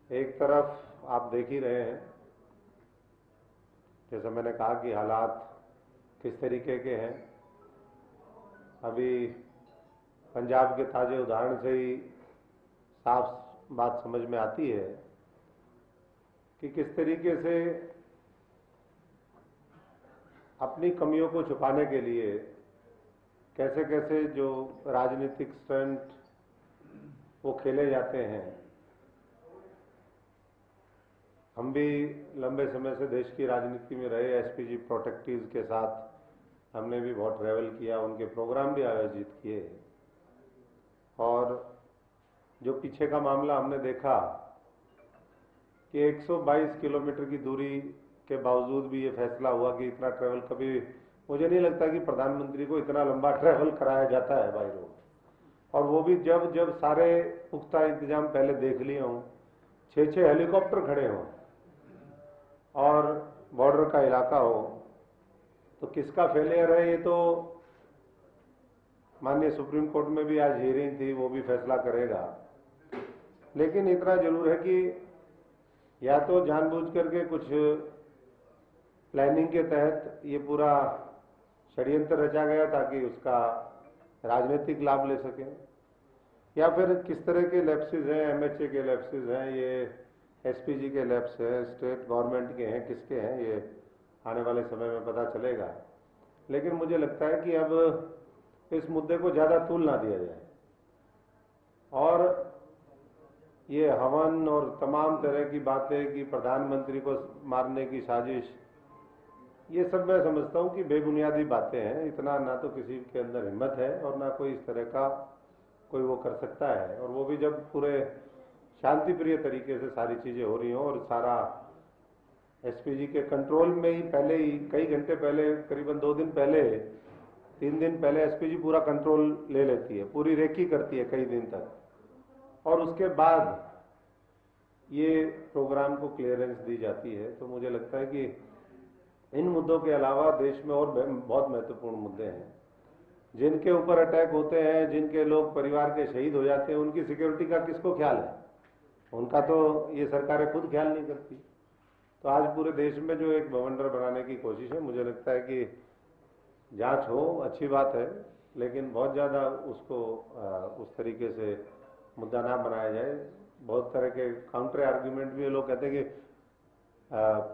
एक तरफ आप देख ही रहे हैं, जैसा मैंने कहा कि हालात किस तरीके के हैं। अभी पंजाब के ताजे उदाहरण से ही साफ बात समझ में आती है कि किस तरीके से अपनी कमियों को छुपाने के लिए कैसे कैसे जो राजनीतिक स्टंट वो खेले जाते हैं। हम भी लंबे समय से देश की राजनीति में रहे, एसपीजी प्रोटेक्टिव्स के साथ हमने भी बहुत ट्रैवल किया, उनके प्रोग्राम भी आयोजित किए। और जो पीछे का मामला हमने देखा कि 122 किलोमीटर की दूरी के बावजूद भी ये फैसला हुआ कि इतना ट्रैवल कभी, मुझे नहीं लगता कि प्रधानमंत्री को इतना लंबा ट्रैवल कराया जाता है बाई रोड, और वो भी जब जब सारे पुख्ता इंतजाम पहले देख लिए हों, 6-6 हेलीकॉप्टर खड़े हों और बॉर्डर का इलाका हो, तो किसका फेलियर है ये तो माननीय सुप्रीम कोर्ट में भी आज हियरिंग थी, वो भी फैसला करेगा। लेकिन इतना जरूर है कि या तो जानबूझ करके कुछ प्लानिंग के तहत ये पूरा षड्यंत्र रचा गया ताकि उसका राजनीतिक लाभ ले सकें, या फिर किस तरह के लैप्सेस हैं, एमएचए के लैप्सेस हैं, ये एसपीजी के लैप्स हैं, स्टेट गवर्नमेंट के हैं, किसके हैं, ये आने वाले समय में पता चलेगा। लेकिन मुझे लगता है कि अब इस मुद्दे को ज़्यादा तूल ना दिया जाए, और ये हवन और तमाम तरह की बातें कि प्रधानमंत्री को मारने की साजिश, ये सब मैं समझता हूँ कि बेबुनियादी बातें हैं। इतना ना तो किसी के अंदर हिम्मत है और ना कोई इस तरह का कोई वो कर सकता है, और वो भी जब पूरे शांति प्रिय तरीके से सारी चीज़ें हो रही हों और सारा एसपीजी के कंट्रोल में ही पहले ही कई घंटे पहले, करीबन 2 दिन पहले, 3 दिन पहले एसपीजी पूरा कंट्रोल ले लेती है, पूरी रेकी करती है कई दिन तक, और उसके बाद ये प्रोग्राम को क्लियरेंस दी जाती है। तो मुझे लगता है कि इन मुद्दों के अलावा देश में और बहुत महत्वपूर्ण मुद्दे हैं जिनके ऊपर अटैक होते हैं, जिनके लोग परिवार के शहीद हो जाते हैं, उनकी सिक्योरिटी का किसको ख्याल है? उनका तो ये सरकारें खुद ख्याल नहीं करती। तो आज पूरे देश में जो एक बवंडर बनाने की कोशिश है, मुझे लगता है कि जांच हो, अच्छी बात है, लेकिन बहुत ज़्यादा उसको उस तरीके से मुद्दा ना बनाया जाए। बहुत तरह के काउंटर आर्ग्यूमेंट भी लोग कहते हैं कि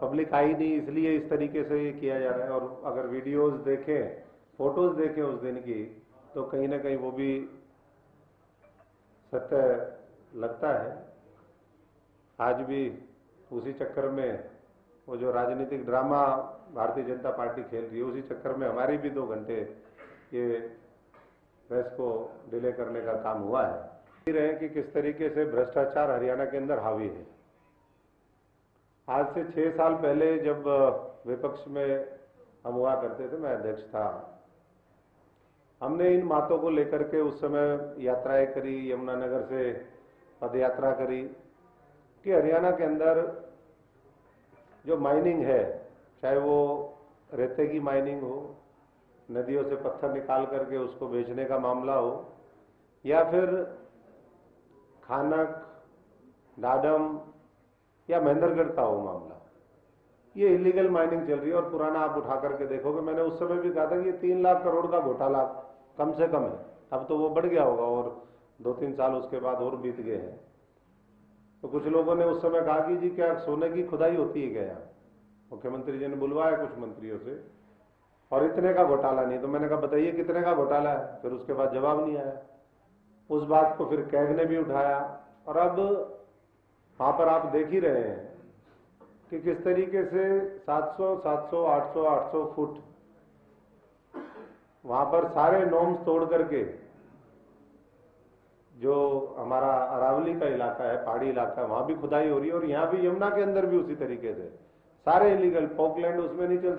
पब्लिक आई नहीं इसलिए इस तरीके से ये किया जा रहा है, और अगर वीडियोस देखें, फोटोज देखें उस दिन की, तो कहीं ना कहीं वो भी सत्य लगता है। आज भी उसी चक्कर में वो जो राजनीतिक ड्रामा भारतीय जनता पार्टी खेल रही है, उसी चक्कर में हमारी भी 2 घंटे ये प्रेस को डिले करने का काम हुआ है। रहे कि किस तरीके से भ्रष्टाचार हरियाणा के अंदर हावी है। आज से 6 साल पहले जब विपक्ष में हम हुआ करते थे, मैं अध्यक्ष था, हमने इन बातों को लेकर के उस समय यात्राएं करी, यमुनानगर से पद यात्रा करी कि हरियाणा के अंदर जो माइनिंग है, चाहे वो रेते की माइनिंग हो, नदियों से पत्थर निकाल करके उसको बेचने का मामला हो, या फिर खानक, डाडम या महेंद्रगढ़ का हो मामला, ये इलीगल माइनिंग चल रही है। और पुराना आप उठा करके देखोगे, मैंने उस समय भी कहा था कि 3 लाख करोड़ का घोटाला कम से कम है। अब तो वो बढ़ गया होगा, और 2-3 साल उसके बाद और बीत गए हैं। तो कुछ लोगों ने उस समय कहा कि जी क्या सोने की खुदाई होती है क्या यहाँ? मुख्यमंत्री जी ने बुलवाया कुछ मंत्रियों से, और इतने का घोटाला नहीं। तो मैंने कहा बताइए कितने का घोटाला है? फिर उसके बाद जवाब नहीं आया। उस बात को फिर कैग ने भी उठाया, और अब वहां पर आप देख ही रहे हैं कि किस तरीके से 700, 700, 800, 800 फुट वहां पर सारे नॉर्म्स तोड़ करके, जो हमारा अरावली का इलाका है, पहाड़ी इलाका, वहां भी खुदाई हो रही है, और यहाँ भी यमुना के अंदर भी उसी तरीके से सारे इलीगल। पॉकलैंड उसमें नहीं चल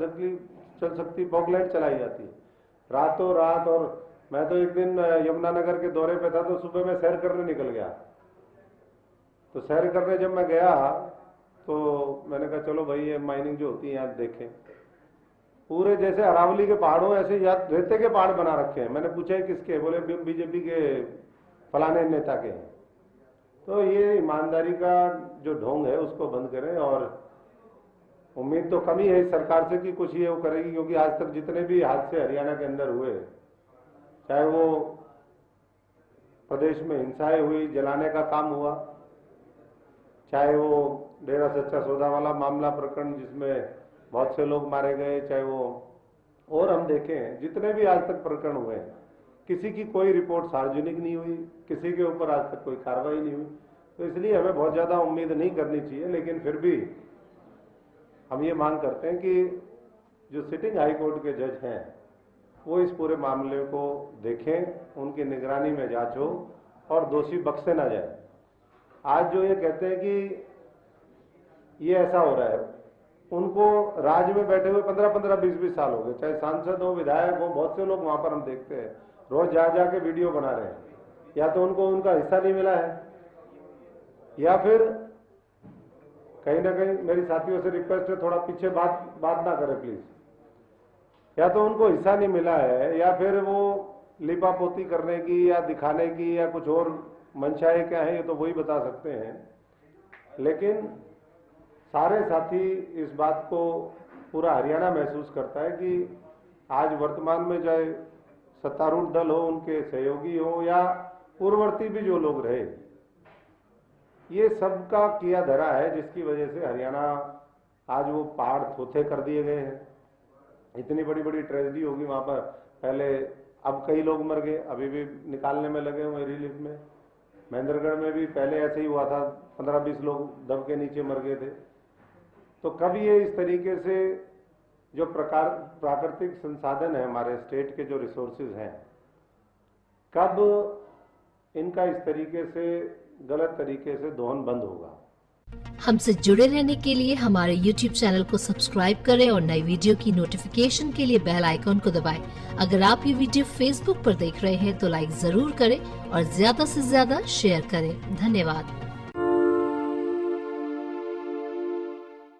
सकती, पॉकलैंड चलाई जाती है रातों रात। और मैं तो एक दिन यमुनानगर के दौरे पे था, तो सुबह मैं सैर करने निकल गया। तो सैर करने जब मैं गया तो मैंने कहा चलो भाई ये माइनिंग जो होती है यहाँ देखें। पूरे जैसे अरावली के पहाड़ों ऐसे याद रेते के पहाड़ बना रखे हैं। मैंने पूछा किसके? बोले बीजेपी के फलाने नेता के हैं। तो ये ईमानदारी का जो ढोंग है उसको बंद करें, और उम्मीद तो कम ही है इस सरकार से कि कुछ ये वो करेगी, क्योंकि आज तक जितने भी हादसे हरियाणा के अंदर हुए, चाहे वो प्रदेश में हिंसाएं हुई, जलाने का काम हुआ, चाहे वो डेरा सच्चा सौदा वाला मामला प्रकरण जिसमें बहुत से लोग मारे गए, चाहे वो और हम देखें जितने भी आज तक प्रकरण हुए हैं, किसी की कोई रिपोर्ट सार्वजनिक नहीं हुई, किसी के ऊपर आज तक कोई कार्रवाई नहीं हुई। तो इसलिए हमें बहुत ज्यादा उम्मीद नहीं करनी चाहिए, लेकिन फिर भी हम ये मांग करते हैं कि जो सिटिंग हाई कोर्ट के जज हैं वो इस पूरे मामले को देखें, उनकी निगरानी में जांच हो और दोषी बख्शे ना जाए। आज जो ये कहते हैं कि ये ऐसा हो रहा है, उनको राज्य में बैठे हुए 15-15, 20-20 साल हो गए, चाहे सांसद हो, विधायक हो, बहुत से लोग वहां पर हम देखते हैं रोज जा जाके वीडियो बना रहे हैं। या तो उनको उनका हिस्सा नहीं मिला है, या फिर कहीं ना कहीं मेरी साथियों से रिक्वेस्ट है थोड़ा पीछे बात ना करें प्लीज, या तो उनको हिस्सा नहीं मिला है, या फिर वो लिपापोती करने की या दिखाने की या कुछ और मंशाएं क्या है ये तो वही बता सकते हैं। लेकिन सारे साथी इस बात को पूरा हरियाणा महसूस करता है कि आज वर्तमान में चाहे सत्तारूढ़ दल हो, उनके सहयोगी हो, या पूर्ववर्ती भी जो लोग रहे, ये सबका किया धरा है जिसकी वजह से हरियाणा आज वो पहाड़ थोथे कर दिए गए हैं। इतनी बड़ी बड़ी ट्रेजेडी होगी वहां पर, पहले अब कई लोग मर गए, अभी भी निकालने में लगे हुए रिलीफ में। महेंद्रगढ़ में भी पहले ऐसे ही हुआ था, 15-20 लोग दब के नीचे मर गए थे। तो कब ये इस तरीके से जो प्राकृतिक संसाधन है हमारे स्टेट के, जो रिसोर्सेज हैं, कब इनका इस तरीके से गलत तरीके से दोहन बंद होगा। हमसे जुड़े रहने के लिए हमारे YouTube चैनल को सब्सक्राइब करें और नई वीडियो की नोटिफिकेशन के लिए बेल आइकॉन को दबाएं। अगर आप ये वीडियो Facebook पर देख रहे हैं तो लाइक जरूर करें और ज्यादा से ज्यादा शेयर करें। धन्यवाद।